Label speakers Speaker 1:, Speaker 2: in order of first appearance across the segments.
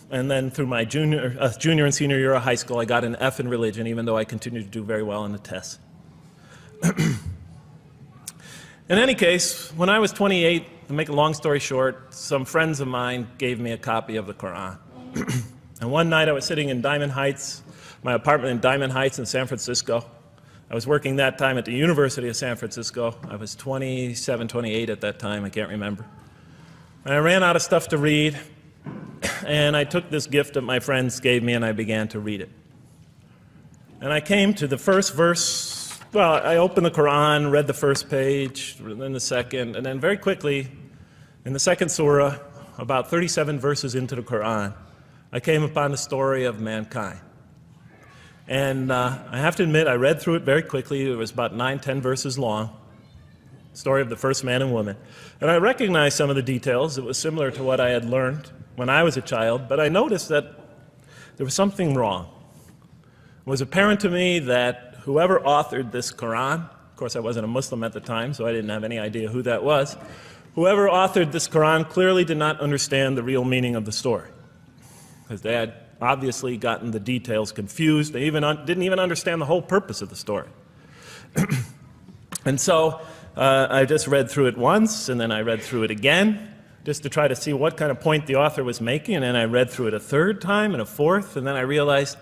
Speaker 1: And then through my junior and senior year of high school, I got an F in religion, even though I continued to do very well on the tests. In any case, when I was 28, to make a long story short, some friends of mine gave me a copy of the Quran. And one night I was sitting in Diamond Heights, my apartment in Diamond Heights in San Francisco. I was working that time at the University of San Francisco. I was 27, 28 at that time, I can't remember. And I ran out of stuff to read, and I took this gift that my friends gave me and I began to read it. And I came to the first verse. Well, I opened the Quran, read the first page, then the second, and then very quickly, in the second surah, about 37 verses into the Quran, I came upon the story of mankind. And I have to admit, I read through it very quickly. It was about 9, 10 verses long, story of the first man and woman. And I recognized some of the details. It was similar to what I had learned when I was a child, but I noticed that there was something wrong. It was apparent to me that whoever authored this Quran, of course I wasn't a Muslim at the time, so I didn't have any idea who that was, whoever authored this Quran clearly did not understand the real meaning of the story, because they had obviously gotten the details confused. They didn't even understand the whole purpose of the story. And so I just read through it once, and then I read through it again, just to try to see what kind of point the author was making, and then I read through it a third time and a fourth, and then I realized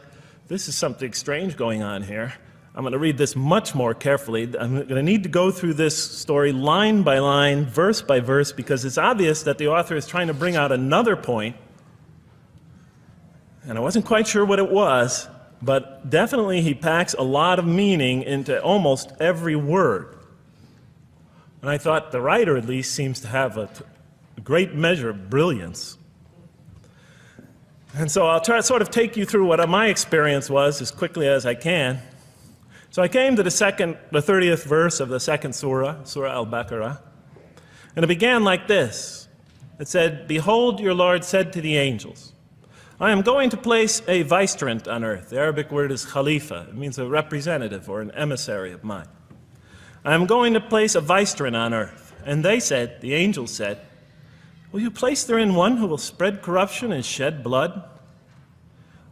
Speaker 1: this is something strange going on here. I'm going to read this much more carefully. I'm going to need to go through this story line by line, verse by verse, because it's obvious that the author is trying to bring out another point. And I wasn't quite sure what it was, but definitely he packs a lot of meaning into almost every word. And I thought the writer at least seems to have a great measure of brilliance. And so I'll try to sort of take you through what my experience was as quickly as I can. So I came to the 30th verse of the second surah, Surah Al-Baqarah, and it began like this. It said, "Behold, your Lord said to the angels, I am going to place a vicegerent on earth." The Arabic word is khalifa. It means a representative or an emissary of mine. "I am going to place a vicegerent on earth." And they said, the angels said, "Will you place therein one who will spread corruption and shed blood,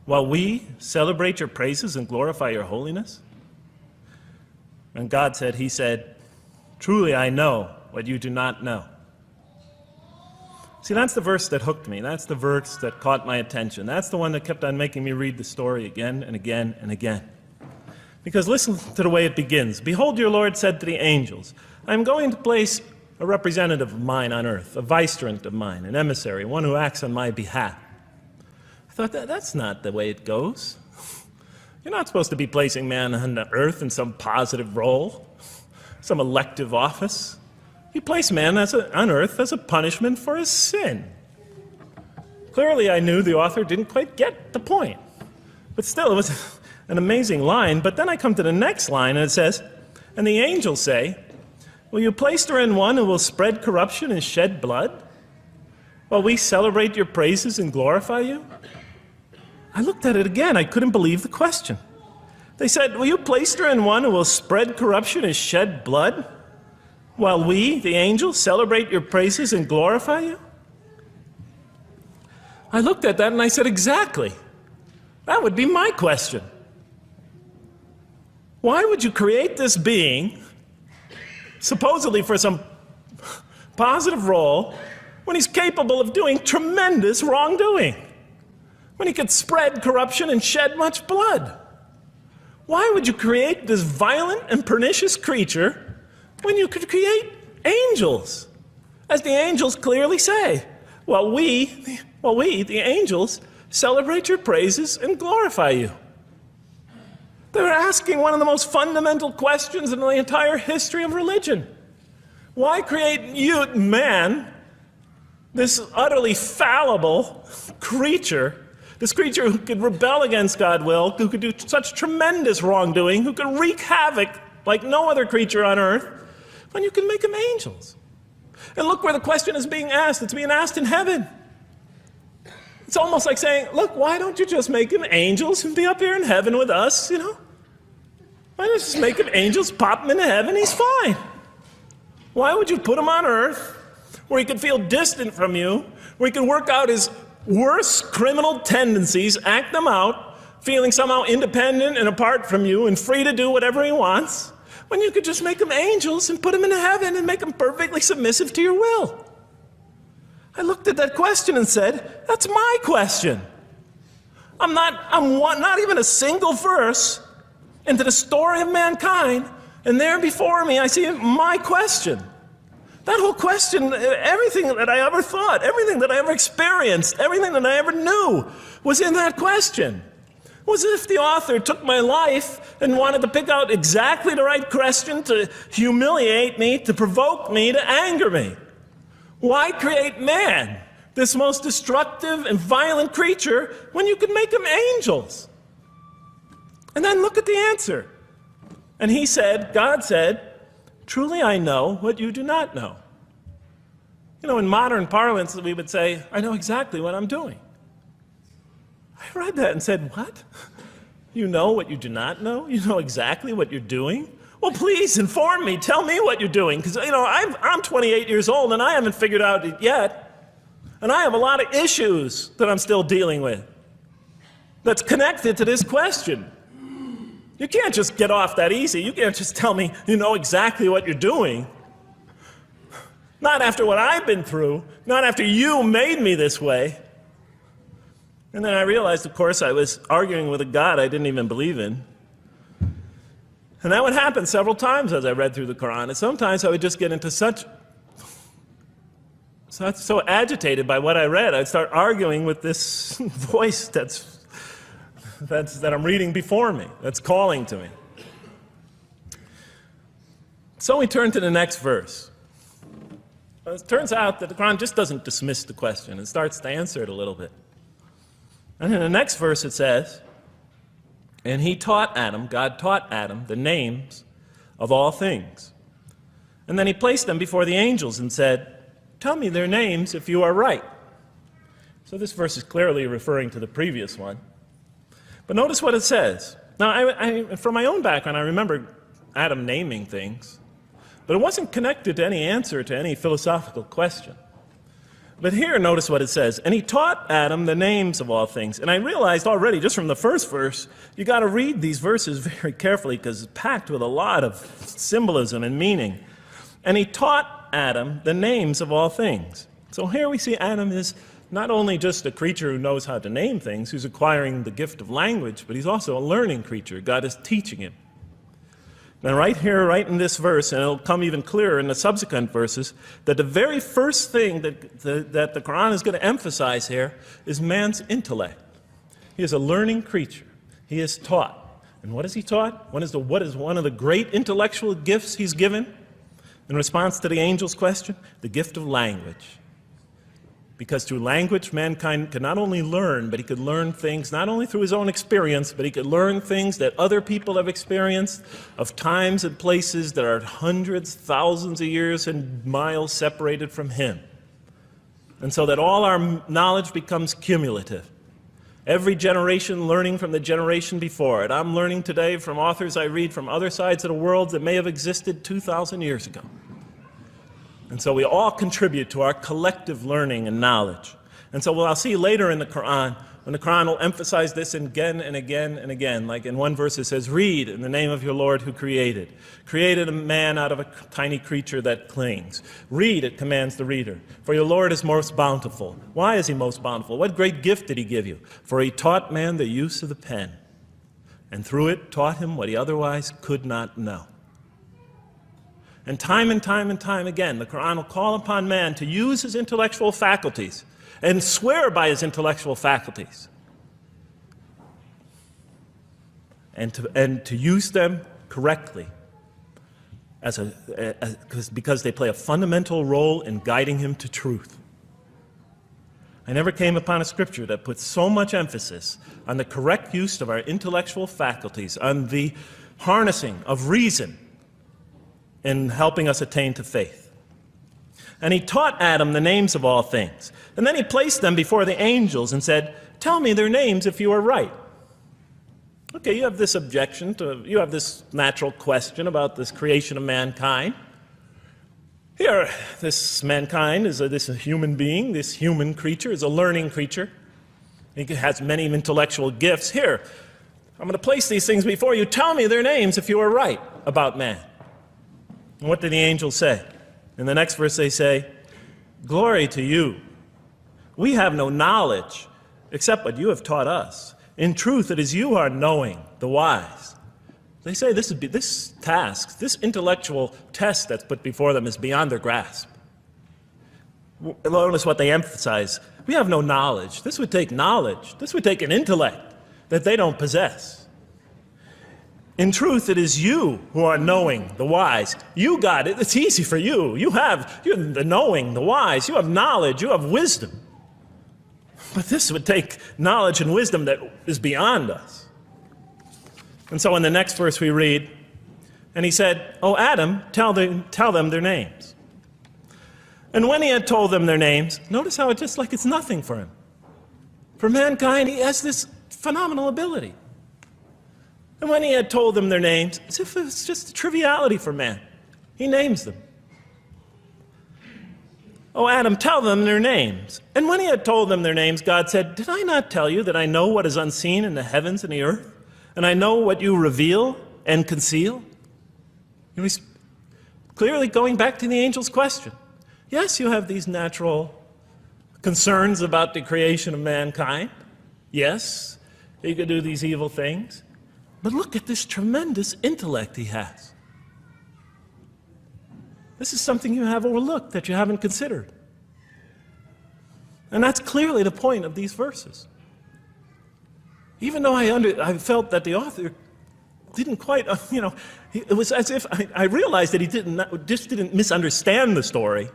Speaker 1: while we celebrate your praises and glorify your holiness?" And God said, he said, "Truly I know what you do not know." See, that's the verse that hooked me. That's the verse that caught my attention. That's the one that kept on making me read the story again and again and again. Because listen to the way it begins. "Behold, your Lord said to the angels, I am going to place a representative of mine on earth, a vicegerent of mine, an emissary, one who acts on my behalf." I thought, that's not the way it goes. You're not supposed to be placing man on the earth in some positive role, some elective office. You place man on earth as a punishment for his sin. Clearly, I knew the author didn't quite get the point. But still, it was an amazing line. But then I come to the next line, and it says, "And the angels say, will you place therein one who will spread corruption and shed blood, while we celebrate your praises and glorify you?" I looked at it again. I couldn't believe the question. They said, "Will you place therein one who will spread corruption and shed blood, while we, the angels, celebrate your praises and glorify you?" I looked at that and I said, exactly. That would be my question. Why would you create this being, supposedly for some positive role, when he's capable of doing tremendous wrongdoing? When he could spread corruption and shed much blood? Why would you create this violent and pernicious creature when you could create angels? As the angels clearly say, while we, the angels, celebrate your praises and glorify you. They're asking one of the most fundamental questions in the entire history of religion. Why create you, man, this utterly fallible creature, this creature who could rebel against God's will, who could do such tremendous wrongdoing, who could wreak havoc like no other creature on earth, when you can make them angels? And look where the question is being asked. It's being asked in heaven. It's almost like saying, look, why don't you just make them angels and be up here in heaven with us, you know? Why don't you just make them angels, pop them into heaven, he's fine. Why would you put him on earth, where he could feel distant from you, where he could work out his worse criminal tendencies, act them out, feeling somehow independent and apart from you and free to do whatever he wants, when you could just make them angels and put them into heaven and make them perfectly submissive to your will? I looked at that question and said, that's my question. I'm not even a single verse into the story of mankind, and there before me I see my question. That whole question, everything that I ever thought, everything that I ever experienced, everything that I ever knew was in that question. It was as if the author took my life and wanted to pick out exactly the right question to humiliate me, to provoke me, to anger me. Why create man, this most destructive and violent creature, when you could make them angels? And then look at the answer. And he said, God said, truly I know what you do not know. You know, in modern parlance, we would say, I know exactly what I'm doing. I read that and said, what? You know what you do not know? You know exactly what you're doing? Well, please inform me. Tell me what you're doing. Because, you know, I'm 28 years old and I haven't figured out it yet. And I have a lot of issues that I'm still dealing with that's connected to this question. You can't just get off that easy. You can't just tell me you know exactly what you're doing. Not after what I've been through. Not after you made me this way. And then I realized, of course, I was arguing with a God I didn't even believe in. And that would happen several times as I read through the Quran. And sometimes I would just get into so agitated by what I read, I'd start arguing with this voice that I'm reading before me, that's calling to me. So we turn to the next verse. Well, it turns out that the Quran just doesn't dismiss the question. It starts to answer it a little bit. And in the next verse it says, and he taught Adam, God taught Adam, the names of all things. And then he placed them before the angels and said, tell me their names if you are right. So this verse is clearly referring to the previous one. But notice what it says. Now, from my own background, I remember Adam naming things, but it wasn't connected to any answer to any philosophical question. But here, notice what it says. And he taught Adam the names of all things. And I realized already, just from the first verse, you got to read these verses very carefully because it's packed with a lot of symbolism and meaning. And he taught Adam the names of all things. So here we see Adam is not only just a creature who knows how to name things, who's acquiring the gift of language, but he's also a learning creature. God is teaching him. Now right here, right in this verse, and it'll come even clearer in the subsequent verses, that the very first thing that the Quran is going to emphasize here is man's intellect. He is a learning creature. He is taught. And what is he taught? What is one of the great intellectual gifts he's given? In response to the angel's question, the gift of language. Because through language, mankind can not only learn, but he could learn things not only through his own experience, but he could learn things that other people have experienced of times and places that are hundreds, thousands of years and miles separated from him. And so that all our knowledge becomes cumulative. Every generation learning from the generation before it. I'm learning today from authors I read from other sides of the world that may have existed 2,000 years ago. And so we all contribute to our collective learning and knowledge. And so what I'll see later in the Quran, when the Quran will emphasize this again and again and again. Like in one verse it says, read in the name of your Lord who created a man out of a tiny creature that clings. Read, it commands the reader. For your Lord is most bountiful. Why is he most bountiful? What great gift did he give you? For he taught man the use of the pen, and through it taught him what he otherwise could not know. And time again, the Quran will call upon man to use his intellectual faculties and swear by his intellectual faculties and to use them correctly because they play a fundamental role in guiding him to truth. I never came upon a scripture that puts so much emphasis on the correct use of our intellectual faculties, on the harnessing of reason in helping us attain to faith. And he taught Adam the names of all things. And then he placed them before the angels and said, tell me their names if you are right. Okay, you have this objection, you have this natural question about this creation of mankind. Here, this mankind is this human being, this human creature is a learning creature. He has many intellectual gifts. Here, I'm going to place these things before you. Tell me their names if you are right about man. And what do the angels say? In the next verse they say, glory to you. We have no knowledge except what you have taught us. In truth, it is you who are knowing, the wise. They say this task, this intellectual test that's put before them is beyond their grasp. Notice what they emphasize. We have no knowledge. This would take knowledge. This would take an intellect that they don't possess. In truth, it is you who are knowing, the wise. You got it. It's easy for you. You're the knowing, the wise. You have knowledge. You have wisdom. But this would take knowledge and wisdom that is beyond us. And so in the next verse we read, and he said, "O Adam, tell them their names." And when he had told them their names, notice how it's just like it's nothing for him. For mankind, he has this phenomenal ability. And when he had told them their names, as if it's just a triviality for man, he names them. "O Adam, tell them their names." And when he had told them their names, God said, "Did I not tell you that I know what is unseen in the heavens and the earth? And I know what you reveal and conceal?" He's clearly going back to the angel's question. Yes, you have these natural concerns about the creation of mankind. Yes, he could do these evil things. But look at this tremendous intellect he has. This is something you have overlooked, that you haven't considered. And that's clearly the point of these verses. Even though I felt that the author didn't quite, it was as if I realized that he didn't misunderstand the story.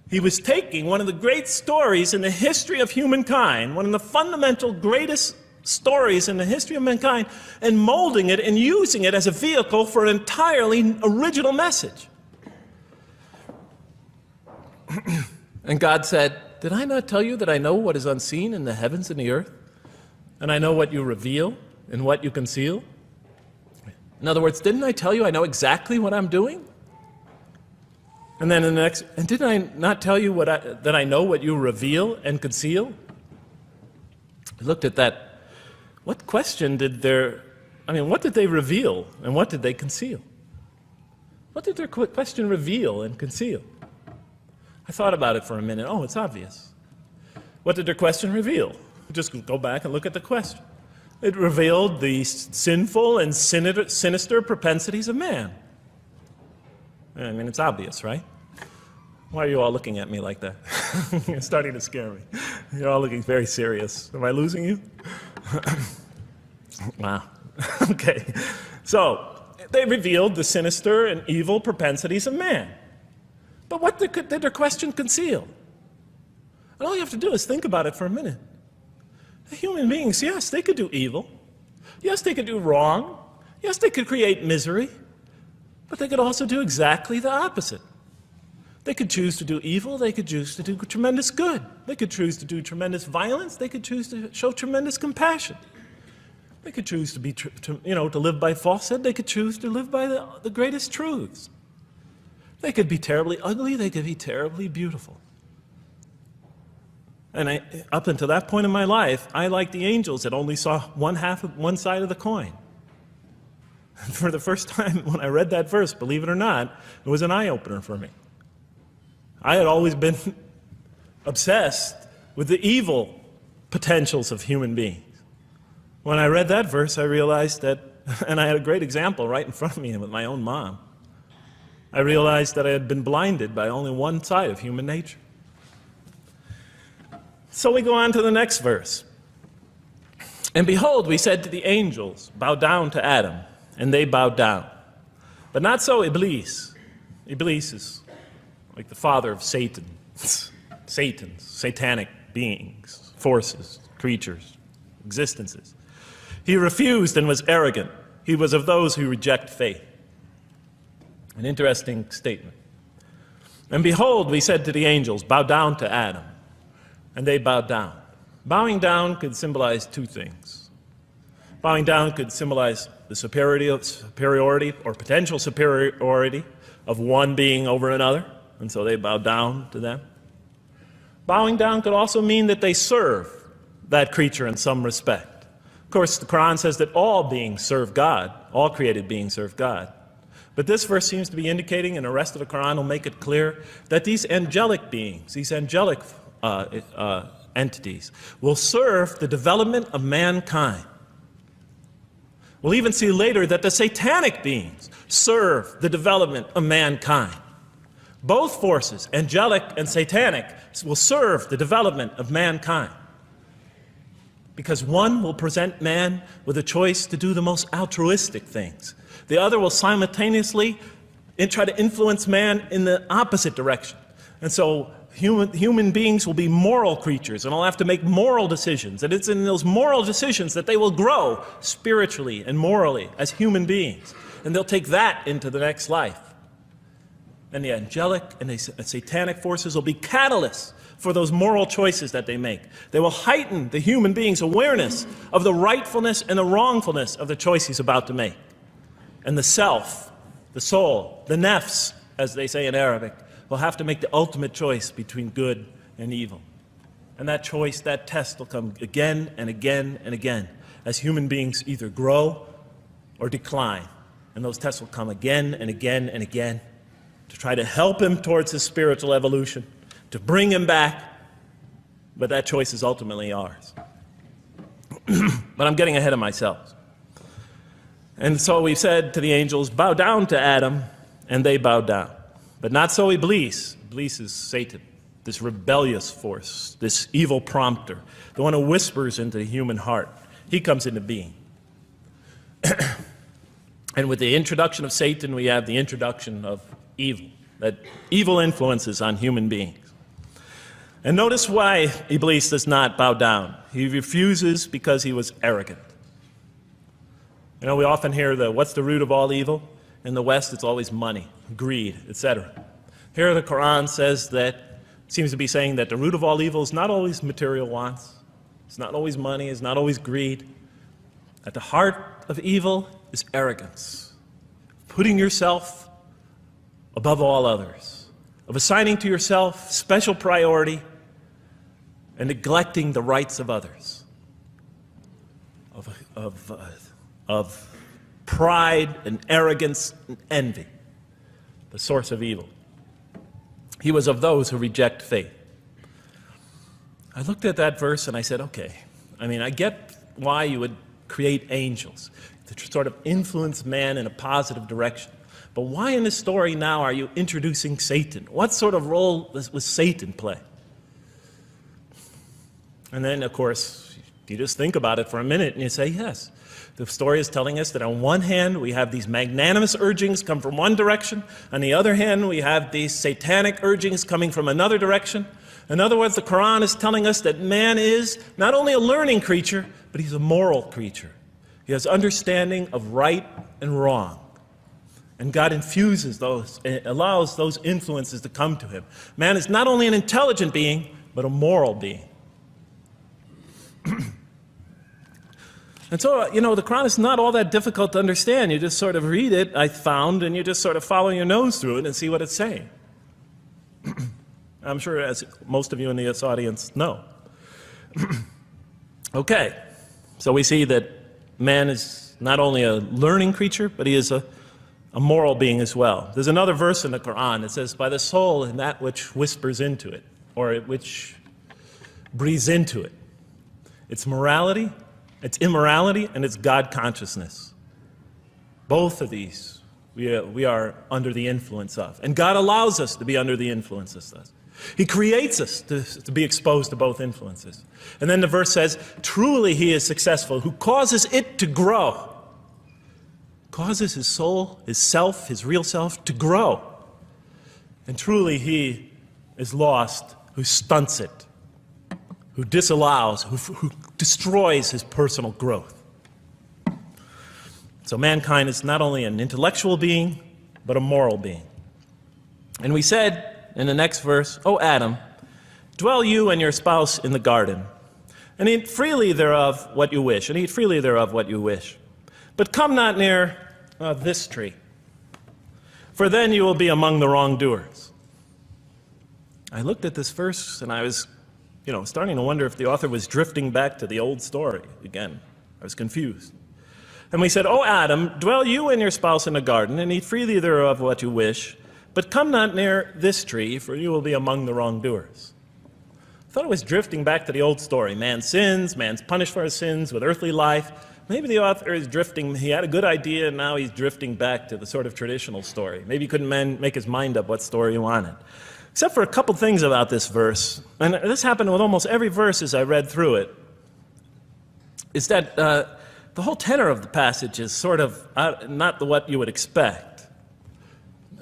Speaker 1: He was taking one of the great stories in the history of humankind, one of the fundamental greatest stories in the history of mankind, and molding it and using it as a vehicle for an entirely original message. And God said, "Did I not tell you that I know what is unseen in the heavens and the earth? And I know what you reveal and what you conceal?" In other words, didn't I tell you I know exactly what I'm doing? And then in the next, and didn't I not tell you that I know what you reveal and conceal? I looked at that. What question what did they reveal and what did they conceal? What did their question reveal and conceal? I thought about it for a minute. Oh, it's obvious. What did their question reveal? Just go back and look at the question. It revealed the sinful and sinister propensities of man. I mean, it's obvious, right? Why are you all looking at me like that? You're starting to scare me. You're all looking very serious. Am I losing you? Wow. Okay. So, they revealed the sinister and evil propensities of man. But what did their question conceal? And all you have to do is think about it for a minute. The human beings, yes, they could do evil. Yes, they could do wrong. Yes, they could create misery. But they could also do exactly the opposite. They could choose to do evil. They could choose to do tremendous good. They could choose to do tremendous violence. They could choose to show tremendous compassion. They could choose to live by falsehood. They could choose to live by the greatest truths. They could be terribly ugly. They could be terribly beautiful. And up until that point in my life, I, like the angels, that only saw one side of the coin. And for the first time when I read that verse, believe it or not, it was an eye-opener for me. I had always been obsessed with the evil potentials of human beings. When I read that verse, I realized that, and I had a great example right in front of me with my own mom, I realized that I had been blinded by only one side of human nature. So we go on to the next verse. "And behold, we said to the angels, bow down to Adam, and they bowed down. But not so Iblis." Iblis is like the father of Satan. Satan's, satanic beings, forces, creatures, existences. "He refused and was arrogant. He was of those who reject faith." An interesting statement. "And behold, we said to the angels, bow down to Adam. And they bowed down." Bowing down could symbolize two things. Bowing down could symbolize the superiority or potential superiority of one being over another. and so they bow down to them. Bowing down could also mean that they serve that creature in some respect. Of course, the Quran says that all beings serve God, all created beings serve God. But this verse seems to be indicating, and the rest of the Quran will make it clear, that these angelic beings, these angelic entities, will serve the development of mankind. We'll even see later that the satanic beings serve the development of mankind. Both forces, angelic and satanic, will serve the development of mankind. Because one will present man with a choice to do the most altruistic things. The other will simultaneously try to influence man in the opposite direction. And so human beings will be moral creatures and will have to make moral decisions. And it's in those moral decisions that they will grow spiritually and morally as human beings. And they'll take that into the next life. And the angelic and the satanic forces will be catalysts for those moral choices that they make. They will heighten the human being's awareness of the rightfulness and the wrongfulness of the choice he's about to make. And the self, the soul, the nafs, as they say in Arabic, will have to make the ultimate choice between good and evil. And that choice, that test will come again and again and again as human beings either grow or decline. And those tests will come again and again and again to try to help him towards his spiritual evolution, to bring him back, but that choice is ultimately ours. But I'm getting ahead of myself. And so we said to the angels, bow down to Adam, and they bowed down. But not so Iblis. Iblis is Satan, this rebellious force, this evil prompter, the one who whispers into the human heart. He comes into being. And with the introduction of Satan, we have the introduction of evil, that evil influences on human beings. And notice why Iblis does not bow down. He refuses because he was arrogant. You know, we often hear what's the root of all evil? In the West, it's always money, greed, etc. Here the Quran says that, seems to be saying that the root of all evil is not always material wants. It's not always money, it's not always greed. At the heart of evil is arrogance. Putting yourself above all others. Of assigning to yourself special priority and neglecting the rights of others. Of pride and arrogance and envy, the source of evil. He was of those who reject faith. I looked at that verse and I said, okay, I get why you would create angels to sort of influence man in a positive direction. But why in this story now are you introducing Satan? What sort of role does Satan play? And then, of course, you just think about it for a minute and you say, yes. The story is telling us that on one hand, we have these magnanimous urgings come from one direction. On the other hand, we have these satanic urgings coming from another direction. In other words, the Quran is telling us that man is not only a learning creature, but he's a moral creature. He has understanding of right and wrong. And God infuses those, allows those influences to come to him. Man is not only an intelligent being, but a moral being. And so, the Quran is not all that difficult to understand. You just sort of read it, I found, and you just sort of follow your nose through it and see what it's saying. I'm sure, as most of you in this audience know. Okay, so we see that man is not only a learning creature, but he is a moral being as well. There's another verse in the Quran that says, by the soul and that which whispers into it, or which breathes into it. It's morality, it's immorality, and it's God consciousness. Both of these we are under the influence of. And God allows us to be under the influence of this. He creates us to be exposed to both influences. And then the verse says, truly he is successful, who causes it to grow. Causes his soul, his self, his real self to grow. And truly he is lost who stunts it, who disallows, who destroys his personal growth. So mankind is not only an intellectual being, but a moral being. And we said in the next verse, O Adam, dwell you and your spouse in the garden, and eat freely thereof what you wish, and eat freely thereof what you wish. But come not near this tree, for then you will be among the wrongdoers. I looked at this verse and I was, starting to wonder if the author was drifting back to the old story again. I was confused. And we said, "O Adam, dwell you and your spouse in the garden, and eat freely thereof what you wish, but come not near this tree, for you will be among the wrongdoers." I thought it was drifting back to the old story. Man sins, man's punished for his sins with earthly life. Maybe the author is drifting, he had a good idea, and now he's drifting back to the sort of traditional story. Maybe he couldn't make his mind up what story he wanted. Except for a couple things about this verse, and this happened with almost every verse as I read through it, is that the whole tenor of the passage is sort of not what you would expect.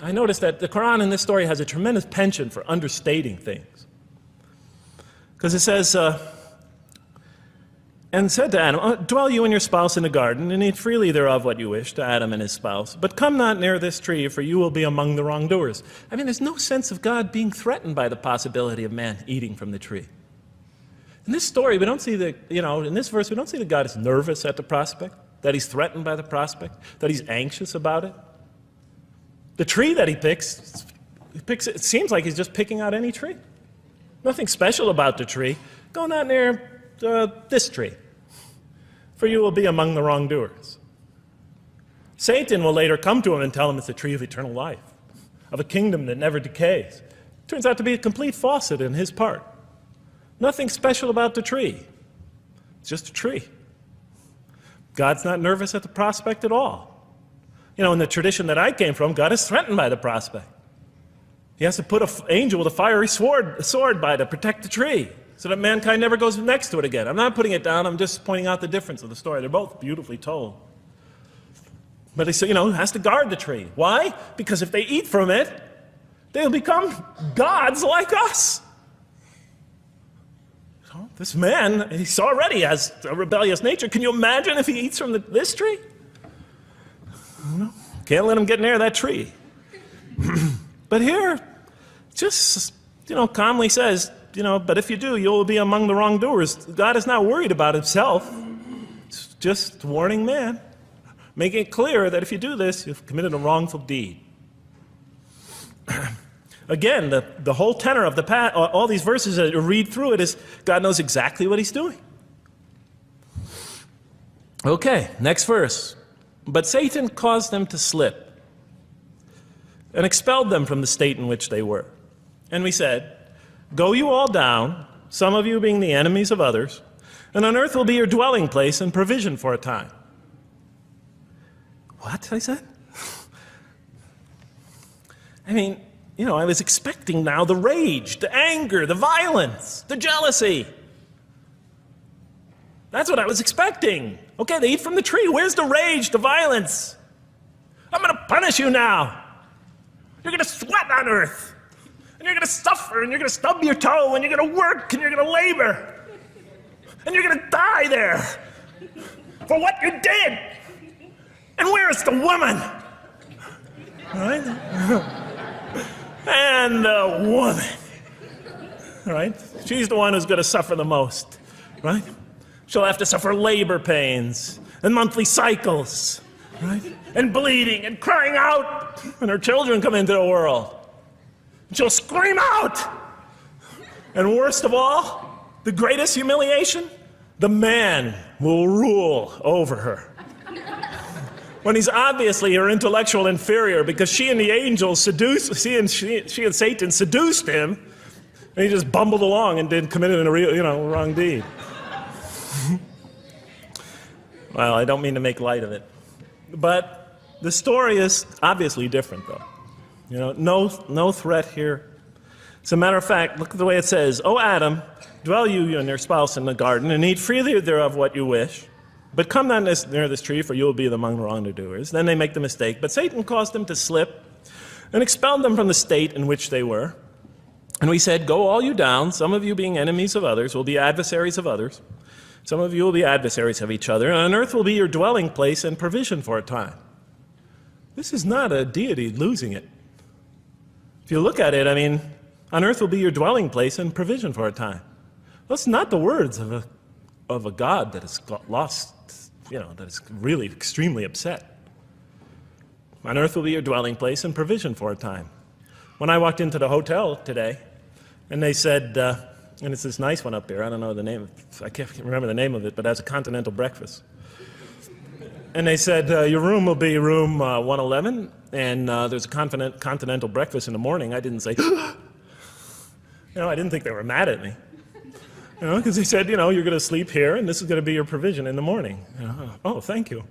Speaker 1: I noticed that the Quran in this story has a tremendous penchant for understating things. Because it says, and said to Adam, "Dwell you and your spouse in the garden, and eat freely thereof what you wish," to Adam and his spouse. "But come not near this tree, for you will be among the wrongdoers." I mean, there's no sense of God being threatened by the possibility of man eating from the tree. In this story, we don't see in this verse, we don't see that God is nervous at the prospect, that he's threatened by the prospect, that he's anxious about it. The tree that he picks, it seems like he's just picking out any tree. Nothing special about the tree. Go not near this tree, for you will be among the wrongdoers. Satan will later come to him and tell him it's the tree of eternal life, of a kingdom that never decays. Turns out to be a complete falsehood in his part. Nothing special about the tree. It's just a tree. God's not nervous at the prospect at all. In the tradition that I came from, God is threatened by the prospect. He has to put an angel with a fiery sword by to protect the tree, so that mankind never goes next to it again. I'm not putting it down, I'm just pointing out the difference of the story. They're both beautifully told. But he has to guard the tree. Why? Because if they eat from it, they'll become gods like us. This man, he already has a rebellious nature. Can you imagine if he eats from this tree? Can't let him get near that tree. But here, just, calmly says, but if you do, you will be among the wrongdoers. God is not worried about himself. It's just warning man, making it clear that if you do this, you've committed a wrongful deed. Again, the whole tenor of all these verses that you read through it is God knows exactly what he's doing. Okay, next verse. "But Satan caused them to slip and expelled them from the state in which they were. And we said, Go you all down, some of you being the enemies of others, and on earth will be your dwelling place and provision for a time." What? I said? I mean, I was expecting now the rage, the anger, the violence, the jealousy. That's what I was expecting. Okay, they eat from the tree. Where's the rage, the violence? I'm going to punish you now. You're going to sweat on earth. And you're going to suffer, and you're going to stub your toe, and you're going to work, and you're going to labor. And you're going to die there for what you did. And where is the woman? All right? And the woman, right? She's the one who's going to suffer the most, right? She'll have to suffer labor pains and monthly cycles, right? And bleeding and crying out when her children come into the world. And she'll scream out. And worst of all, the greatest humiliation, the man will rule over her. When he's obviously her intellectual inferior, because she and the angels she and Satan seduced him, and he just bumbled along and committed a real, wrong deed. Well, I don't mean to make light of it, but the story is obviously different, though. No threat here. As a matter of fact, look at the way it says, "O Adam, dwell you and your spouse in the garden, and eat freely thereof what you wish. But come not near this tree, for you will be among the wrongdoers." Then they make the mistake. "But Satan caused them to slip and expelled them from the state in which they were. And we said, Go all you down, some of you being enemies of others, will be adversaries of others. Some of you will be adversaries of each other, and on earth will be your dwelling place and provision for a time." This is not a deity losing it. If you look at it, on earth will be your dwelling place and provision for a time. That's not the words of a God that has got lost, that is really extremely upset. On earth will be your dwelling place and provision for a time. When I walked into the hotel today, And they said, and it's this nice one up here, I don't know the name, I can't remember the name of it, but it has a continental breakfast. And they said, your room will be room 111, and there's a continental breakfast in the morning. I didn't say, I didn't think they were mad at me. Because they said, you're going to sleep here, and this is going to be your provision in the morning. Oh, thank you.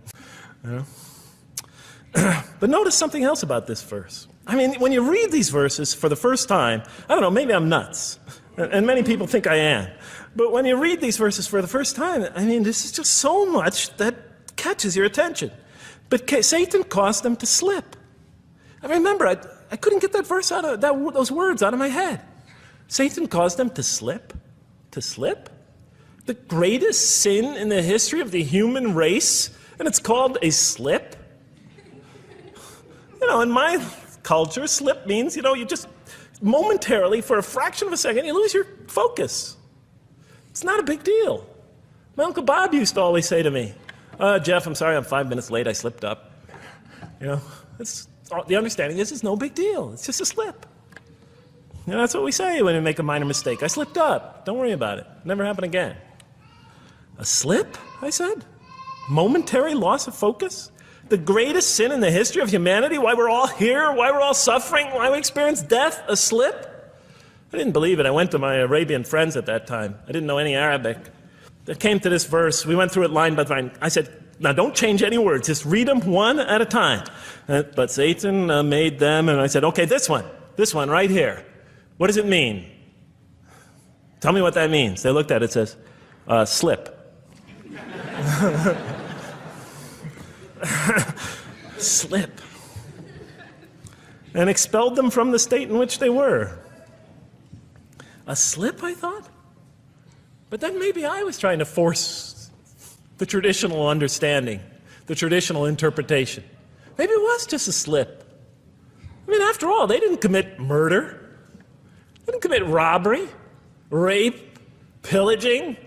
Speaker 1: But notice something else about this verse. I mean, when you read these verses for the first time, I don't know, maybe I'm nuts, and many people think I am. But when you read these verses for the first time, I mean, this is just so much that catches your attention. But Satan caused them to slip. I remember, I couldn't get that verse out of those words out of my head. Satan caused them to slip. To slip? The greatest sin in the history of the human race, and it's called a slip? In my culture, slip means, you just momentarily, for a fraction of a second, you lose your focus. It's not a big deal. My Uncle Bob used to always say to me, Jeff, I'm sorry, I'm 5 minutes late, I slipped up. The understanding is it's no big deal. It's just a slip. That's what we say when we make a minor mistake. I slipped up. Don't worry about it. Never happen again. A slip, I said? Momentary loss of focus? The greatest sin in the history of humanity? Why we're all here? Why we're all suffering? Why we experience death? A slip? I didn't believe it. I went to my Arabian friends at that time. I didn't know any Arabic. They came to this verse. We went through it line by line. I said, now don't change any words. Just read them one at a time. But Satan made them, and I said, okay, this one right here. What does it mean? Tell me what that means. They looked at it, it says, slip. Slip. And expelled them from the state in which they were. A slip, I thought? But then maybe I was trying to force the traditional understanding, the traditional interpretation. Maybe it was just a slip. I mean, after all, they didn't commit murder. They didn't commit robbery, rape, pillaging,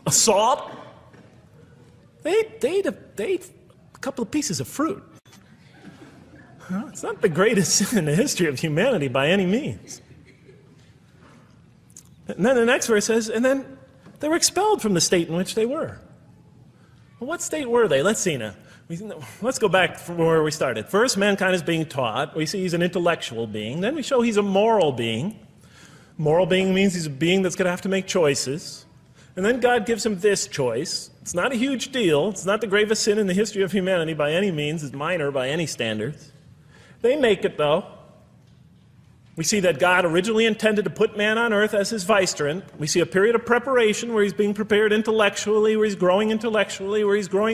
Speaker 1: assault. They ate a couple of pieces of fruit. It's not the greatest sin in the history of humanity by any means. And then the next verse says, and then they were expelled from the state in which they were. Well, what state were they? Let's see now. Let's go back from where we started. First, mankind is being taught. We see he's an intellectual being. Then we show he's a moral being. Moral being means he's a being that's going to have to make choices. And then God gives him this choice. It's not a huge deal. It's not the gravest sin in the history of humanity by any means. It's minor by any standards. They make it, though. We see that God originally intended to put man on earth as his vicegerent. We see a period of preparation where he's being prepared intellectually, where he's growing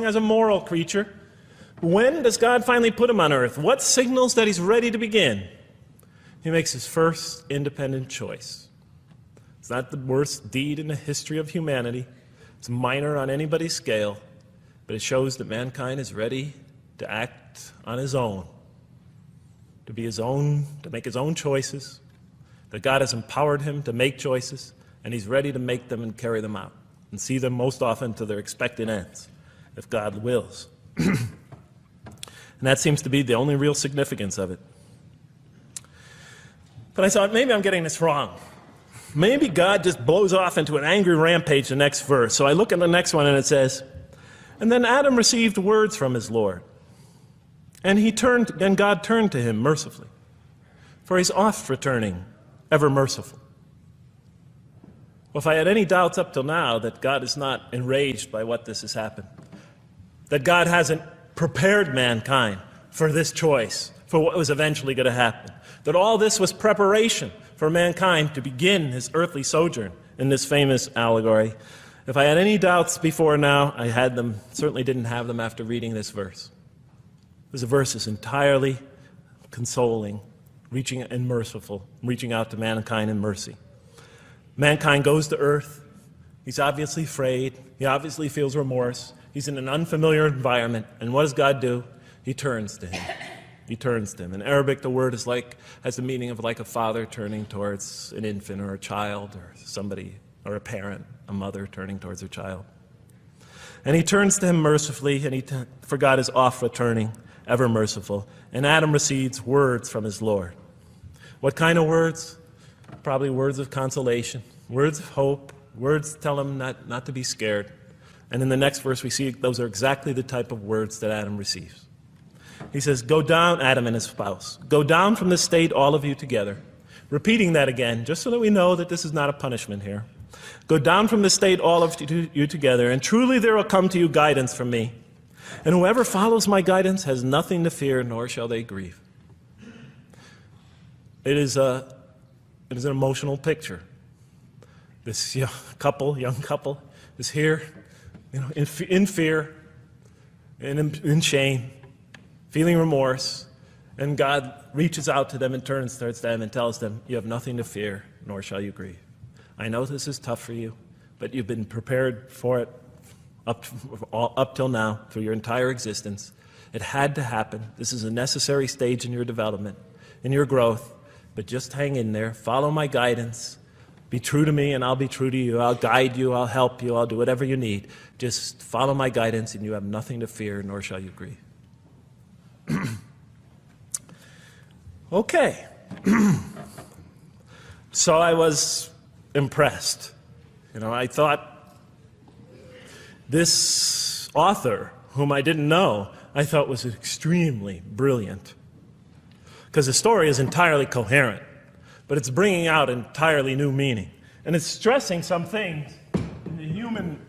Speaker 1: as a moral creature. When does God finally put him on earth? What signals that he's ready to begin? He makes his first independent choice. It's not the worst deed in the history of humanity. It's minor on anybody's scale, but it shows that mankind is ready to act on his own, to be his own, to make his own choices, that God has empowered him to make choices, and he's ready to make them and carry them out, and see them most often to their expected ends, if God wills. And that seems to be the only real significance of it. But I thought, maybe I'm getting this wrong. Maybe God just blows off into an angry rampage the next verse. So I look at the next one and it says, and then Adam received words from his Lord. And God turned to him mercifully, for he's oft returning, ever merciful. Well, if I had any doubts up till now that God is not enraged by what this has happened, that God hasn't prepared mankind for this choice, for what was eventually going to happen, that all this was preparation for mankind to begin his earthly sojourn in this famous allegory. If I had any doubts before now, I had them, certainly didn't have them after reading this verse. This verse is entirely consoling, reaching and merciful, reaching out to mankind in mercy. Mankind goes to earth. He's obviously afraid. He obviously feels remorse. He's in an unfamiliar environment. And what does God do? He turns to him. He turns to him. In Arabic, the word has the meaning of like a father turning towards an infant or a child or somebody, or a parent, a mother turning towards her child. And he turns to him mercifully, and for God is oft returning, ever merciful. And Adam receives words from his Lord. What kind of words? probably words of consolation, words of hope, words tell him not to be scared. And in the next verse we see those are exactly the type of words that Adam receives. He says, go down, Adam and his spouse, go down from this state, all of you together. Repeating that again, just so that we know that this is not a punishment here. Go down from this state, all of you together, and truly there will come to you guidance from me. And whoever follows my guidance has nothing to fear, nor shall they grieve. It is an emotional picture. This young couple is here, in fear and in shame, feeling remorse, and God reaches out to them and turns towards them and tells them, you have nothing to fear, nor shall you grieve. I know this is tough for you, but you've been prepared for it up till now, through your entire existence. It had to happen. This is a necessary stage in your development, in your growth, but just hang in there, follow my guidance, be true to me and I'll be true to you, I'll guide you, I'll help you, I'll do whatever you need. Just follow my guidance and you have nothing to fear, nor shall you grieve. Okay. So I was impressed. I thought this author, whom I didn't know, I thought was extremely brilliant. Because the story is entirely coherent, but it's bringing out entirely new meaning. And it's stressing some things in the human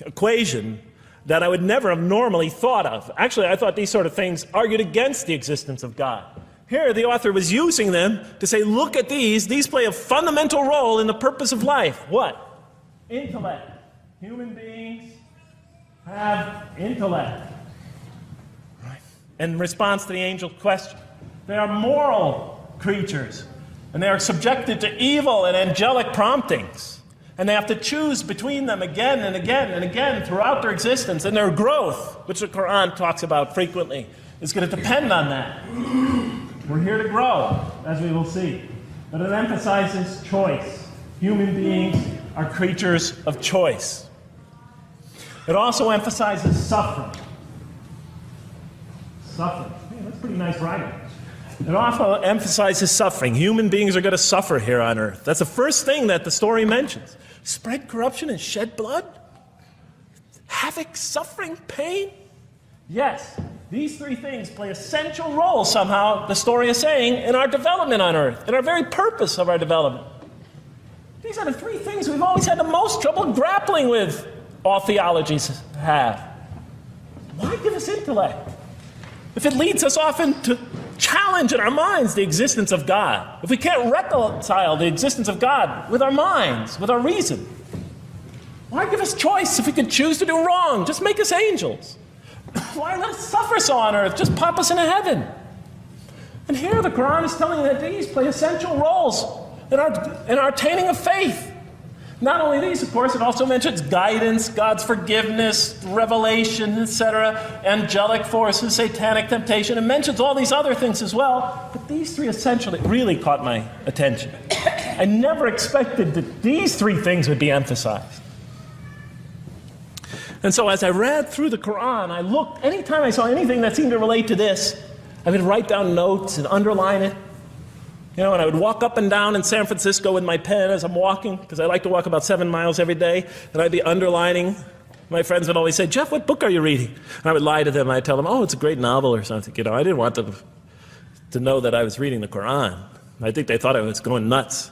Speaker 1: equation that I would never have normally thought of. Actually, I thought these sort of things argued against the existence of God. Here, the author was using them to say, look at these play a fundamental role in the purpose of life. What? Intellect. Human beings have intellect. Right. In response to the angel's question, they are moral creatures, and they are subjected to evil and angelic promptings, and they have to choose between them again and again and again throughout their existence, and their growth, which the Quran talks about frequently, is going to depend on that. We're here to grow, as we will see, but it emphasizes choice. Human beings are creatures of choice. It also emphasizes suffering. Suffering. Hey, that's pretty nice writing. It also emphasizes suffering. Human beings are going to suffer here on earth. That's the first thing that the story mentions. Spread corruption and shed blood? Havoc, suffering, pain? Yes, these three things play essential roles somehow, the story is saying, in our development on earth, in our very purpose of our development. These are the three things we've always had the most trouble grappling with, all theologies have. Why give us intellect? If it leads us often to challenge in our minds the existence of God, if we can't reconcile the existence of God with our minds, with our reason, why give us choice if we can choose to do wrong? Just make us angels. Why let us suffer so on earth? Just pop us into heaven. And here the Quran is telling that these play essential roles in our attaining of faith. Not only these, of course, it also mentions guidance, God's forgiveness, revelation, etc., angelic forces, satanic temptation. It mentions all these other things as well, but these three essentially really caught my attention. I never expected that these three things would be emphasized. And so as I read through the Quran, I looked, anytime I saw anything that seemed to relate to this, I would write down notes and underline it. And I would walk up and down in San Francisco with my pen as I'm walking, because I like to walk about 7 miles every day, and I'd be underlining. My friends would always say, Jeff, what book are you reading? And I would lie to them. I'd tell them, oh, it's a great novel or something. I didn't want them to know that I was reading the Quran. I think they thought I was going nuts.